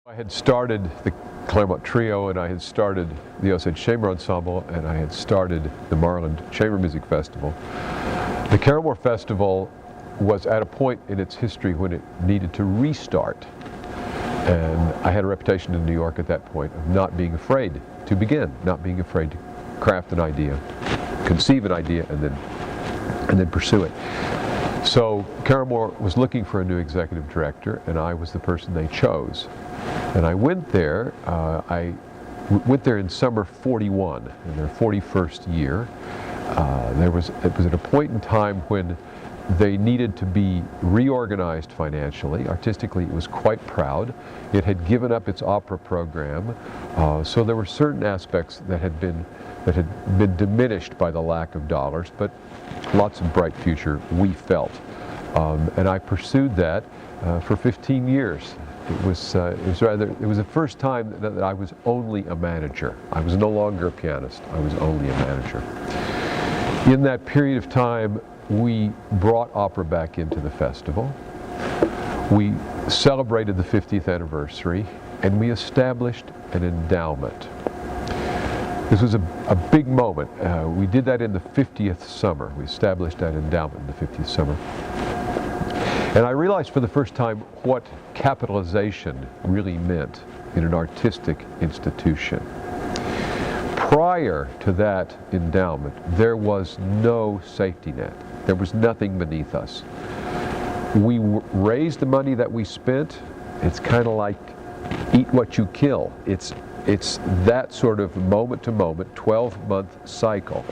I had started the Caramoor Trio, and I had started the Osage Chamber Ensemble, and I had started the Maryland Chamber Music Festival. The Caramoor Festival was at a point in its history when it needed to restart. And I had a reputation in New York at that point of not being afraid to begin, not being afraid to craft an idea, conceive an idea, and then pursue it. So Caramoor was looking for a new executive director, and I was the person they chose. And I went there. I went there in summer '41, in their 41st year. It was at a point in time when they needed to be reorganized financially. Artistically, it was quite proud. It had given up its opera program, so there were certain aspects that had been diminished by the lack of dollars, but lots of bright future, we felt. And I pursued that for 15 years. It was the first time that I was only a manager. I was no longer a pianist. I was only a manager. In that period of time, we brought opera back into the festival. We celebrated the 50th anniversary, and we established an endowment. This was a big moment. We did that in the 50th summer. We established that endowment in the 50th summer. And I realized for the first time what capitalization really meant in an artistic institution. Prior to that endowment, there was no safety net. There was nothing beneath us. We raised the money that we spent. It's kind of like eat what you kill. It's that sort of moment-to-moment, 12-month cycle.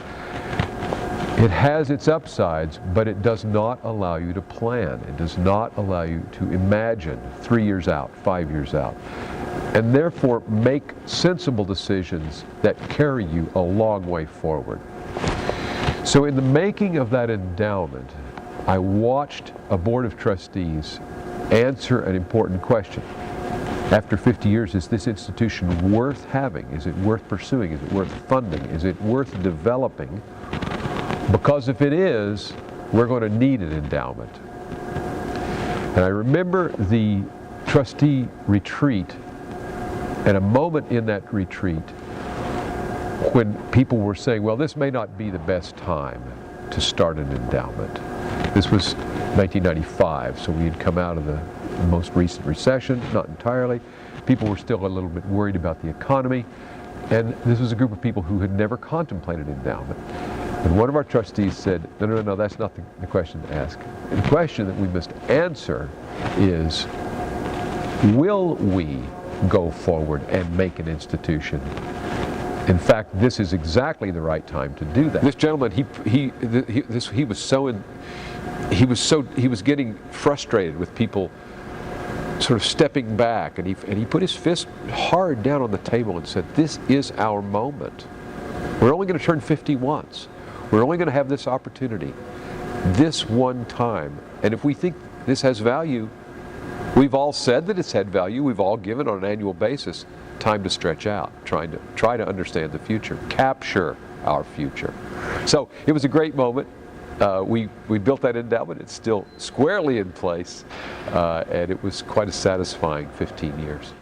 It has its upsides, but it does not allow you to plan. It does not allow you to imagine 3 years out, 5 years out, and therefore make sensible decisions that carry you a long way forward. So in the making of that endowment, I watched a board of trustees answer an important question. After 50 years, is this institution worth having? Is it worth pursuing? Is it worth funding? Is it worth developing? Because if it is, we're going to need an endowment. And I remember the trustee retreat, and a moment in that retreat when people were saying, well, this may not be the best time to start an endowment. This was 1995, so we had come out of the most recent recession, not entirely. People were still a little bit worried about the economy, and this was a group of people who had never contemplated endowment. And one of our trustees said, no, that's not the question to ask. The question that we must answer is, will we go forward and make an institution? In fact, this is exactly the right time to do that. This gentleman, he was getting frustrated with people sort of stepping back, and he put his fist hard down on the table and said, this is our moment. We're only going to turn 50 once. We're only going to have this opportunity, this one time. And if we think this has value, we've all said that it's had value, we've all given on an annual basis, time to stretch out, try to understand the future, capture our future. So it was a great moment. We built that endowment. It's still squarely in place, and it was quite a satisfying 15 years.